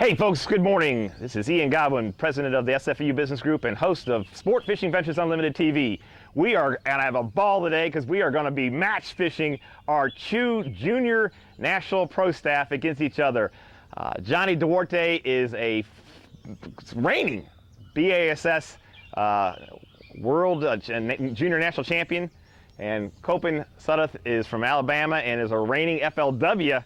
Hey folks, good morning. This is Ian Godwin, president of the SFEU Business Group and host of Sport Fishing Ventures Unlimited TV. We are going to have a ball today because we are going to be match fishing our two junior national pro staff against each other. Johnny Duarte is a reigning BASS World Junior National Champion, and Copen Sudduth is from Alabama and is a reigning FLW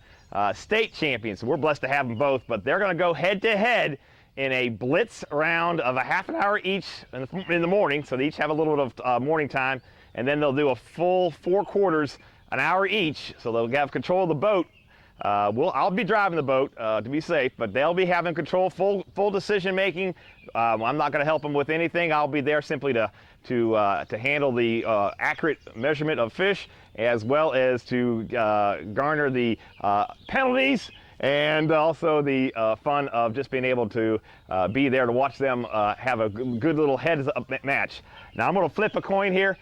state champion. So we're blessed to have them both, but they're going to go head to head in a blitz round of a half an hour each in the morning. So they each have a little bit of morning time, and then they'll do a full 4 quarters, an hour each. So they'll have control of the boat. I'll be driving the boat to be safe, but they'll be having control, full decision making. I'm not going to help them with anything. I'll be there simply to handle the accurate measurement of fish, as well as to garner the penalties, and also the fun of just being able to be there to watch them have a good little heads-up match. Now I'm going to flip a coin here.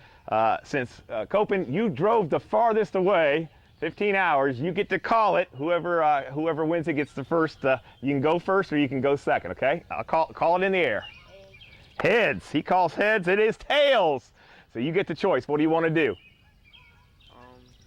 Since Copen, you drove the farthest away, 15 hours, you get to call it. Whoever wins it gets the first. You can go first or you can go second, okay? I'll call it in the air. Heads. He calls heads. It is tails. So you get the choice. What do you want to do?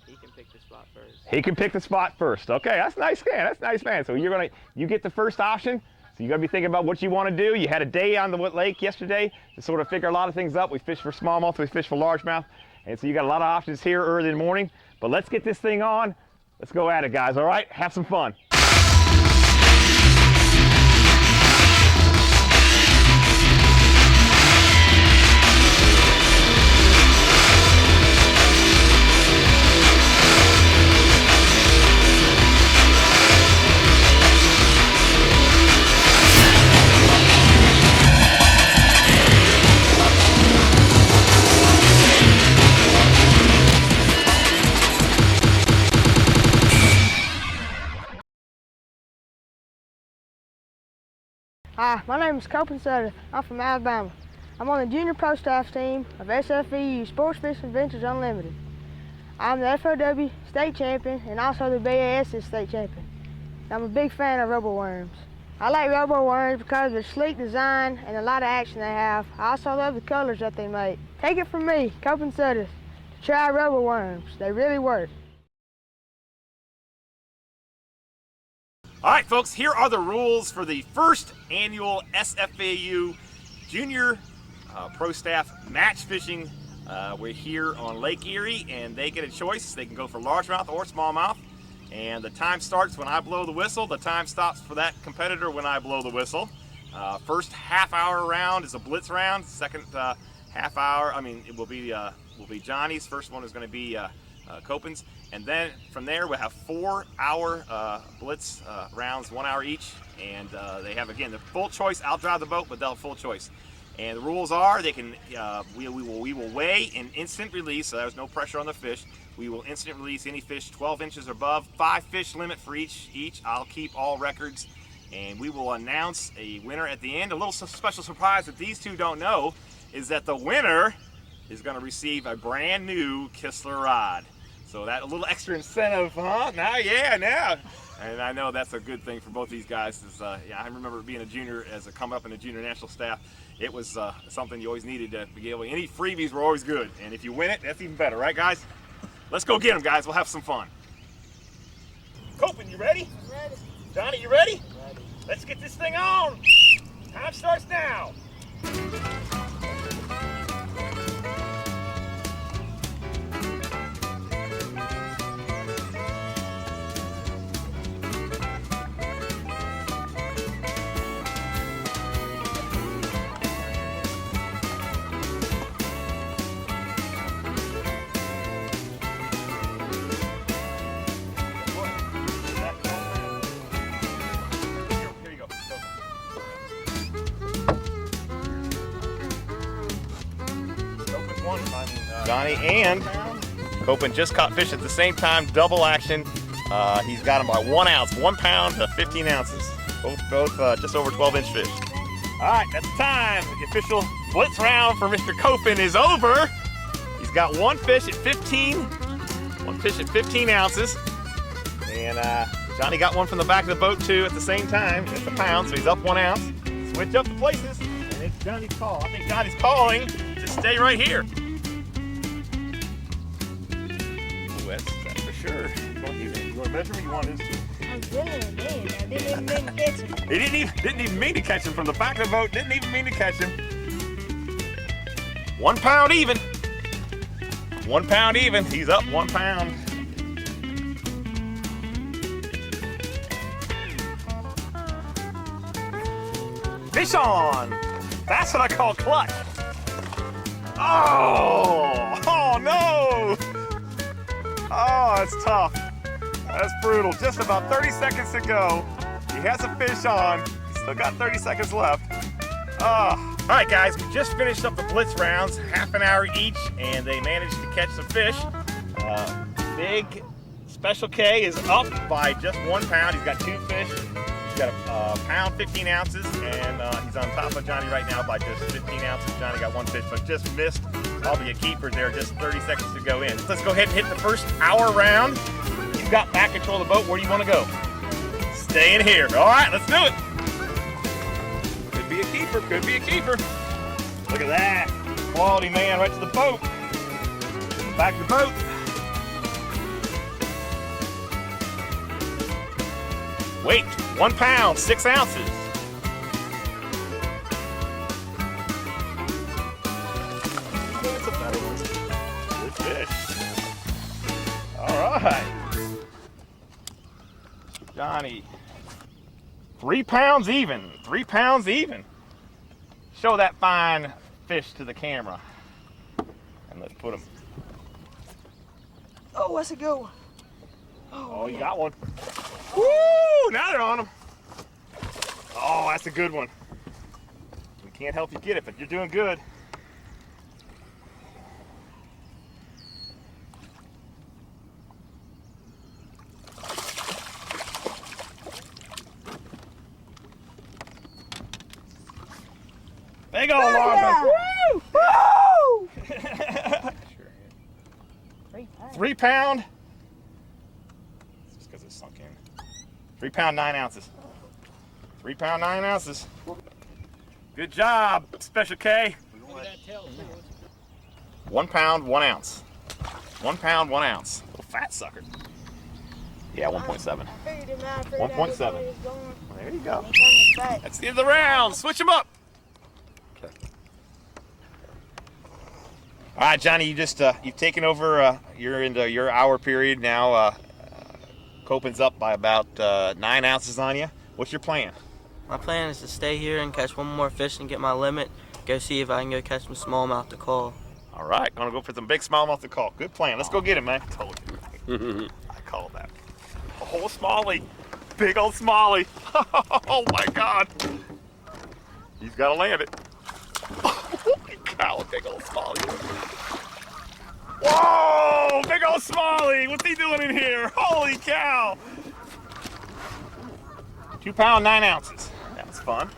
He can pick the spot first. He can pick the spot first. Okay, that's nice, man. That's nice, man. So you get the first option. So you got to be thinking about what you want to do. You had a day on the lake yesterday to sort of figure a lot of things up. We fished for smallmouth, we fished for largemouth, and so you got a lot of options here early in the morning. But let's get this thing on. Let's go at it, guys. All right, have some fun. Hi, my name is Copen Sudduth. I'm from Alabama. I'm on the junior pro staff team of SFEU Sports Fishing Ventures Unlimited. I'm the FLW state champion and also the BASS state champion. I'm a big fan of rubber worms. I like rubber worms because of their sleek design and a lot of action they have. I also love the colors that they make. Take it from me, Copen Sudduth, to try rubber worms. They really work. All right, folks, here are the rules for the first annual SFEU Junior Pro Staff Match Fishing. We're here on Lake Erie, and they get a choice. They can go for largemouth or smallmouth, and the time starts when I blow the whistle. The time stops for that competitor when I blow the whistle. First half-hour round is a blitz round. Second half hour, it will be Johnny's. First one is going to be Copen's. And then from there we'll have 4-hour blitz rounds, 1 hour each, and they have, again, the full choice. I'll drive the boat, but they'll have full choice. And the rules are they can we will weigh in instant release, so there's no pressure on the fish. We will instant release any fish 12 inches or above. 5 fish limit for each. I'll keep all records, and we will announce a winner at the end. A little special surprise that these two don't know is that the winner is going to receive a brand new Kistler rod. So that a little extra incentive, huh? Now. And I know that's a good thing for both these guys. I remember being a junior, coming up in the junior national staff. It was something you always needed to be able. Any freebies were always good, and if you win it, that's even better, right, guys? Let's go get them, guys. We'll have some fun. Copen, you ready? Ready. Johnny, you ready? Ready. Let's get this thing on. Time starts now. Johnny and Copen just caught fish at the same time, double action. He's got them by 1 ounce, 1 pound to 15 ounces. Both just over 12-inch fish. All right, that's time. The official blitz round for Mr. Copen is over. He's got one fish at 15 ounces. And Johnny got one from the back of the boat too at the same time. It's a pound, so he's up 1 ounce. Switch up the places, and it's Johnny's call. I think Johnny's calling to stay right here. Ooh, that's for sure. You want to measure him? You want his? I'm feeling it, man. I didn't even mean to catch him. He didn't even mean to catch him from the back of the boat. Didn't even mean to catch him. 1 pound even. 1 pound even. He's up 1 pound. Fish on. That's what I call clutch. Oh no. Oh, that's tough. That's brutal. Just about 30 seconds to go. He has a fish on. He's still got 30 seconds left. All right, guys, we just finished up the blitz rounds, half an hour each, and they managed to catch some fish. Big Special K is up by just 1 pound. He's got 2 fish. He's got a pound, 15 ounces, and he's on top of Johnny right now by just 15 ounces. Johnny got 1 fish, but just missed probably a keeper there, just 30 seconds to go in. Let's go ahead and hit the first hour round. You've got back control of the boat. Where do you want to go? Stay in here. All right, let's do it. Could be a keeper, could be a keeper. Look at that. Quality man right to the boat. Back to the boat. Weight, 1 pound, 6 ounces. That's a better one. Good fish. All right. Johnny. 3 pounds even. 3 pounds even. Show that fine fish to the camera. And let's put him. Oh, what's it go? Oh, you got one. Woo! Now they're on him. Oh, that's a good one. We can't help you get it, but you're doing good. Big old log. Woo! Woo! 3 pound. Just because it's sunk in. 3 pound, 9 ounces. 3 pound, 9 ounces. Good job, Special K. 1 pound, 1 ounce. 1 pound, 1 ounce. Little fat sucker. Yeah, 1.7. 1.7. There you go. That's the end of the round. Switch them up. Okay. All right, Johnny, you just you've taken over. You're into your hour period now. Copen's up by about 9 ounces on you. What's your plan? My plan is to stay here and catch one more fish and get my limit. Go see if I can go catch some smallmouth to call. All right, gonna go for some big smallmouth to call. Good plan. Let's go get him, man. I told you. I called that. Oh, smallie. Big old smallie. Oh my God. He's got to land it. Holy cow, big old smallie. Whoa, big old smallie. What's he doing in here? Holy cow. 2 pound, 9 ounces. That was fun.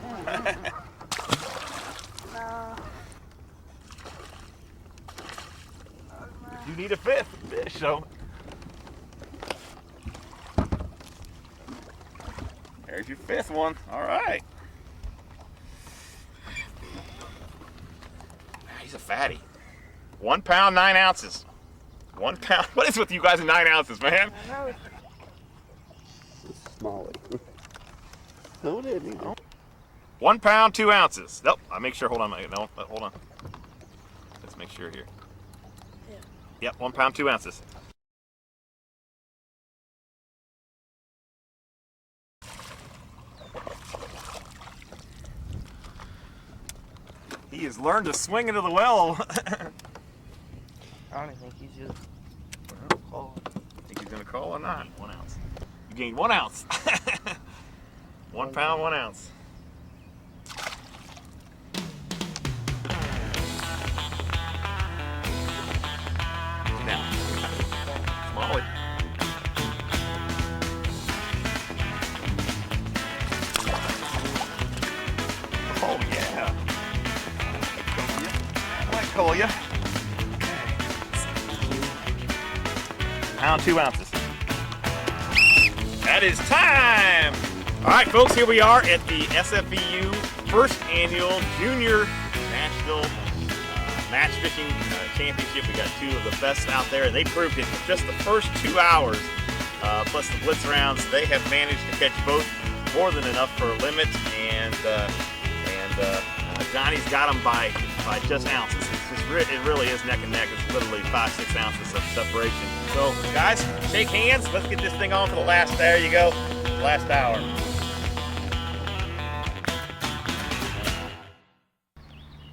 You need a 5th fish, so. There's your 5th one. All right. He's a fatty. 1 pound, 9 ounces. 1 pound. What is with you guys and 9 ounces, man? Smalley. No, it didn't. Oh. 1 pound, 2 ounces. Nope. I make sure. Hold on. No, hold on. Let's make sure here. Yeah. Yep. 1 pound, 2 ounces. He has learned to swing into the well. I don't think he's just call. Think he's gonna call or not? 1 ounce. You gained 1 ounce. 1 pound, 1 ounce. Now, Smalley. Oh yeah. I like Kolya. Pound, 2 ounces. That is time! All right, folks, here we are at the SFVU first annual Junior National Match Fishing Championship. We got two of the best out there, and they proved it in just the first 2 hours, plus the blitz rounds. They have managed to catch both more than enough for a limit, and Johnny's got them by just ounces. It really is neck and neck. It's literally 5-6 ounces of separation. So, guys, shake hands. Let's get this thing on for the last. There you go, last hour.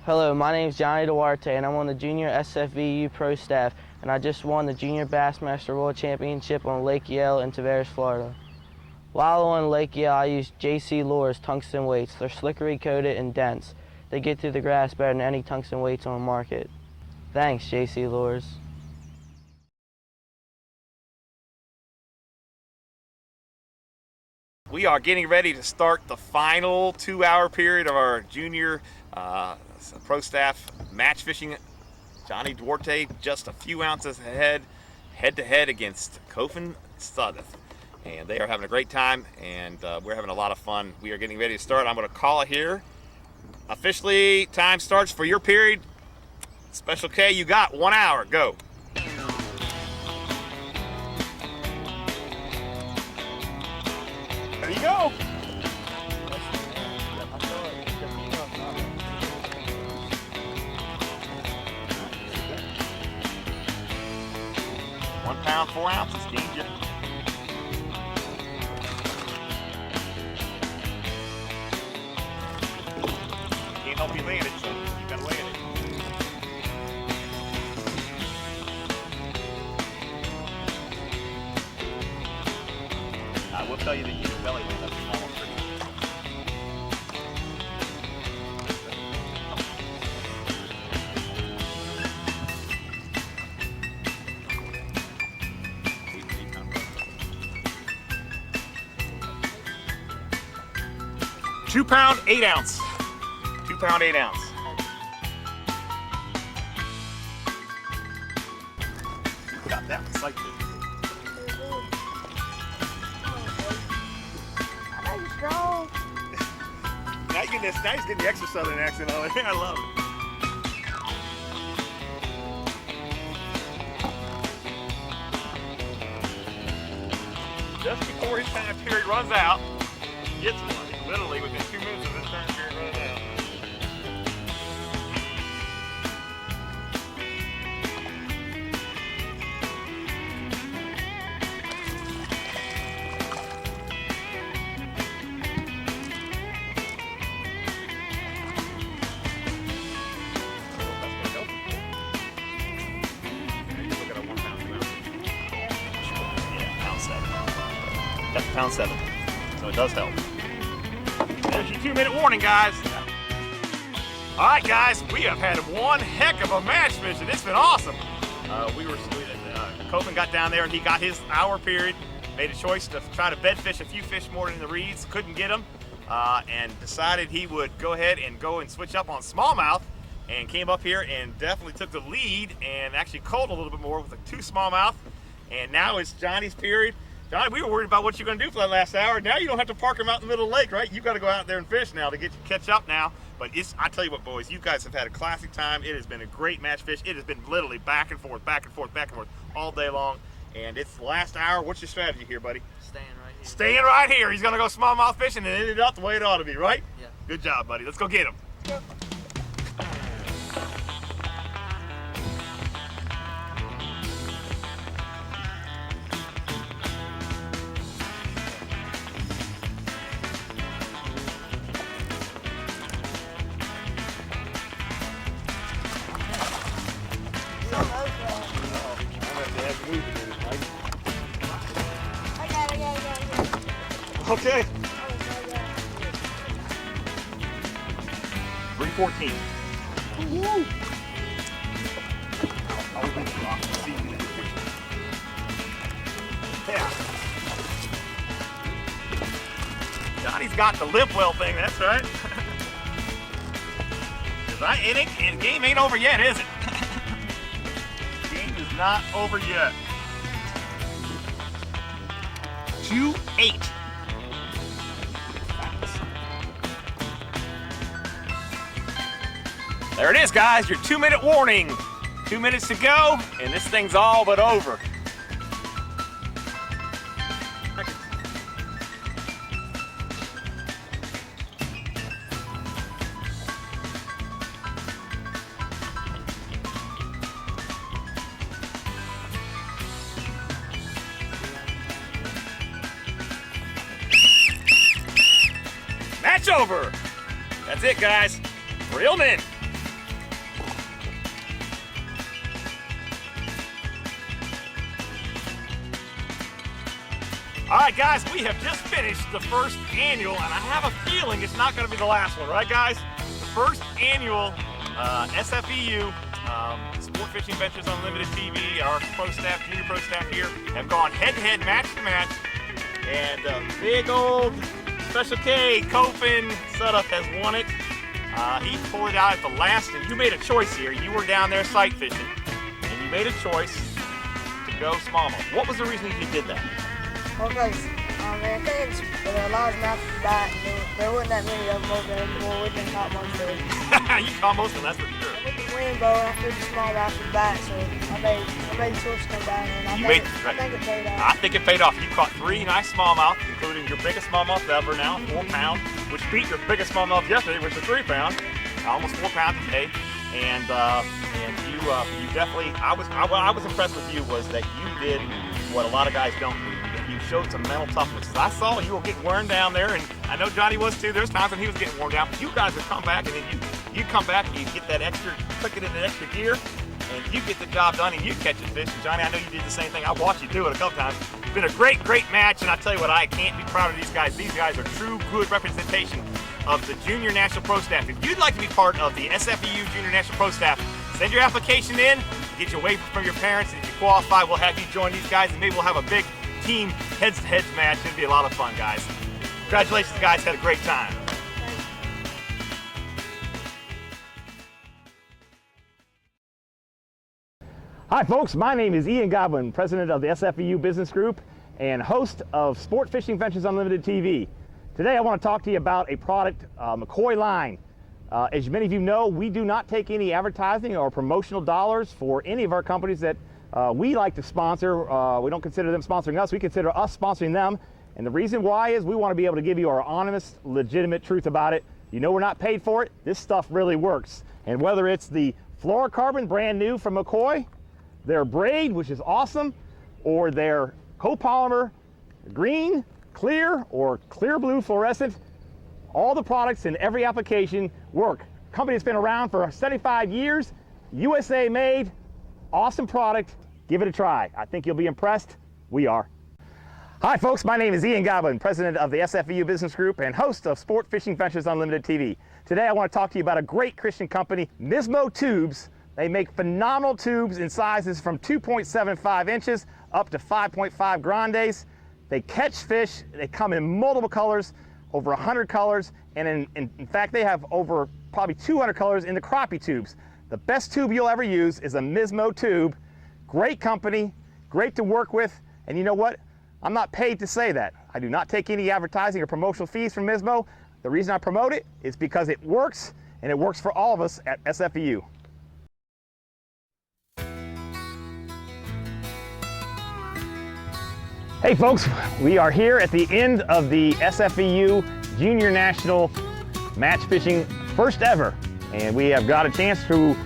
Hello, my name is Johnny Duarte, and I'm on the Junior SFVU Pro staff, and I just won the Junior Bassmaster World Championship on Lake Yale in Tavares, Florida. While on Lake Yale, I used JC Lures tungsten weights. They're slickery coated and dense. They get through the grass better than any tungsten weights on the market. Thanks, JC Lures. We are getting ready to start the final 2-hour period of our Junior Pro Staff match fishing. Johnny Duarte just a few ounces ahead, head-to-head against Kofin Sudduth. And they are having a great time, and we're having a lot of fun. We are getting ready to start. I'm going to call it here. Officially, time starts for your period. Special K, you got 1 hour. Go. There you go. £1 pound, 4 ounces, danger. Can't help you land it, so you gotta land it. I will tell you that you can belly land up almost pretty. £2 pound, 8 ounce. 2 pound, 8 ounce. Got that one psyched. I'm strong. Now you getting this. Now he's getting the extra southern accent on it. I love it. Just before his time period runs out, he gets one. Literally within 2 minutes of his time period running out. Pound 7, so it does help. There's your 2-minute warning, guys. All right, guys, we have had one heck of a match fishing. It's been awesome. Kofin got down there and he got his hour period, made a choice to try to bed fish a few fish more than the reeds, couldn't get them, and decided he would go ahead and switch up on smallmouth, and came up here and definitely took the lead and actually caught a little bit more with the 2 smallmouth, and now it's Johnny's period. Johnny, we were worried about what you're going to do for that last hour. Now you don't have to park him out in the middle of the lake, right? You got to go out there and fish now to catch up now. But I tell you what, boys, you guys have had a classic time. It has been a great match fish. It has been literally back and forth, back and forth, back and forth all day long. And it's the last hour. What's your strategy here, buddy? Staying right here. Staying right here. He's going to go smallmouth fishing and end it up the way it ought to be, right? Yeah. Good job, buddy. Let's go get him. Yep. Okay. 314. Yeah. Johnny's got the lip well thing, that's right. The game ain't over yet, is it? Game is not over yet. 2.28. There it is, guys, your 2-minute warning. 2 minutes to go, and this thing's all but over. Match over. That's it, guys. Reeled in. All right, guys, we have just finished the first annual, and I have a feeling it's not going to be the last one, right, guys? The first annual SFEU Sport Fishing Ventures Unlimited TV. Our pro staff, junior pro staff here, have gone head-to-head, match-to-match, and big old Special K, Copen Setup has won it. He pulled it out at the last, and you made a choice here. You were down there sight fishing, and you made a choice to go smallmouth. What was the reason you did that? Well, because I think it's a large mouth to bite, and there wasn't that many of them over there anymore. We didn't caught most of them. You caught most of them, that's for sure. I went to Rainbow and I fished a small mouth to bite, so I made the choice to come down here, and I think it paid off. I think it paid off. You caught 3 nice smallmouth, including your biggest smallmouth ever now, 4 pound, which beat your biggest smallmouth yesterday, which was 3 pound, almost 4 pounds today. And you definitely, what I was impressed with you was that you did what a lot of guys don't do. You showed some mental toughness. I saw you were getting worn down there, and I know Johnny was too. There's times when he was getting worn down, but you guys would come back, and then you come back and you get that extra, click it in an extra gear, and you get the job done, and you catch a fish. And Johnny, I know you did the same thing. I watched you do it a couple times. It's been a great, great match, and I tell you what, I can't be proud of these guys. These guys are true, good representation of the Junior National Pro Staff. If you'd like to be part of the SFEU Junior National Pro Staff, send your application in, get you away from your parents, and if you qualify, we'll have you join these guys, and maybe we'll have a big team heads-to-heads match. It'll be a lot of fun, guys. Congratulations, guys. Had a great time. Hi, folks. My name is Ian Godwin, president of the SFEU Business Group and host of Sport Fishing Ventures Unlimited TV. Today, I want to talk to you about a product, McCoy line. As many of you know, we do not take any advertising or promotional dollars for any of our companies that we like to sponsor. We don't consider them sponsoring us, we consider us sponsoring them. And the reason why is we want to be able to give you our honest, legitimate truth about it. You know we're not paid for it. This stuff really works. And whether it's the fluorocarbon, brand new from McCoy, their braid, which is awesome, or their copolymer, green, clear, or clear blue fluorescent, all the products in every application work. Company that's been around for 75 years, USA made, awesome product. Give it a try. I think you'll be impressed. We are. Hi folks, my name is Ian Godwin, president of the SFEU Business Group and host of Sport Fishing Ventures Unlimited TV. Today I want to talk to you about a great Christian company, Mismo Tubes. They make phenomenal tubes in sizes from 2.75 inches up to 5.5 grandes. They catch fish, they come in multiple colors, over 100 colors, and in fact they have over probably 200 colors in the crappie tubes. The best tube you'll ever use is a Mismo tube. Great company, great to work with, and you know what? I'm not paid to say that. I do not take any advertising or promotional fees from Mismo. The reason I promote it is because it works, and it works for all of us at SFEU. Hey folks, we are here at the end of the SFEU Junior National Match Fishing first ever, and we have got a chance to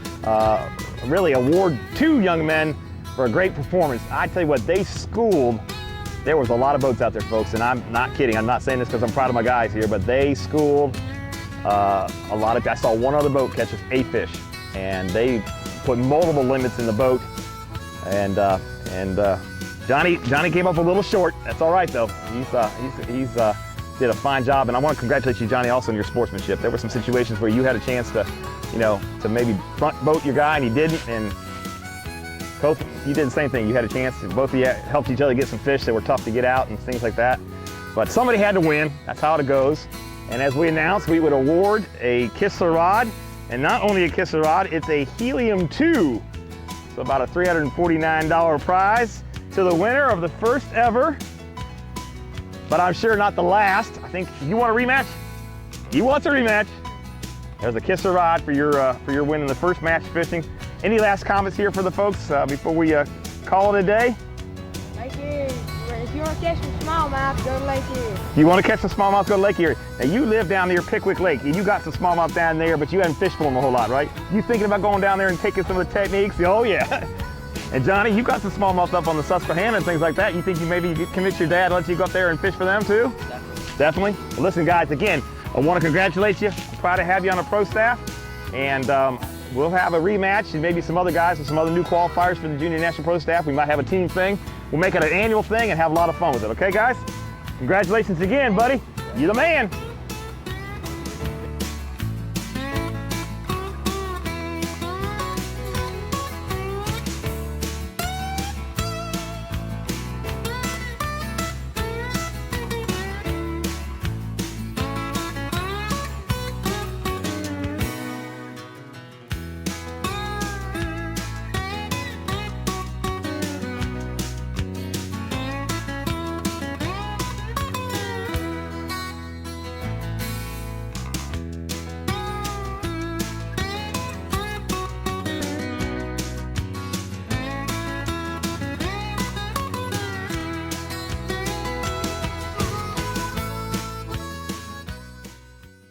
really award 2 young men for a great performance. I tell you what, they schooled. There was a lot of boats out there, folks, and I'm not kidding. I'm not saying this because I'm proud of my guys here, but they schooled a lot of. I saw one other boat catch 8 fish, and they put multiple limits in the boat, and Johnny came up a little short. That's all right though. He's did a fine job, and I want to congratulate you, Johnny, also on your sportsmanship. There were some situations where you had a chance to, to maybe front boat your guy, and he didn't. And Cope, you did the same thing. You had a chance. Both of you helped each other get some fish that were tough to get out and things like that. But somebody had to win. That's how it goes. And as we announced, we would award a Kistler rod, and not only a Kistler rod, it's a Helium 2. So about a $349 prize to the winner of the first ever but I'm sure not the last. I think you want a rematch? He wants a rematch. There's a kiss or rod for your win in the first match fishing. Any last comments here for the folks before we call it a day? Lake Erie. If you want to catch some smallmouth, go to Lake Erie. If you want to catch some smallmouth, go to Lake Erie. Now you live down near Pickwick Lake, and you got some smallmouth down there, but you haven't fished for them a whole lot, right? You thinking about going down there and taking some of the techniques? Oh yeah. And Johnny, you got some smallmouth up on the Susquehanna and things like that. You think you maybe convince your dad to let you go up there and fish for them too? Definitely. Well, listen, guys, again, I want to congratulate you. I'm proud to have you on the pro staff, and we'll have a rematch and maybe some other guys and some other new qualifiers for the Junior National Pro Staff. We might have a team thing. We'll make it an annual thing and have a lot of fun with it. Okay, guys? Congratulations again, buddy. You're the man.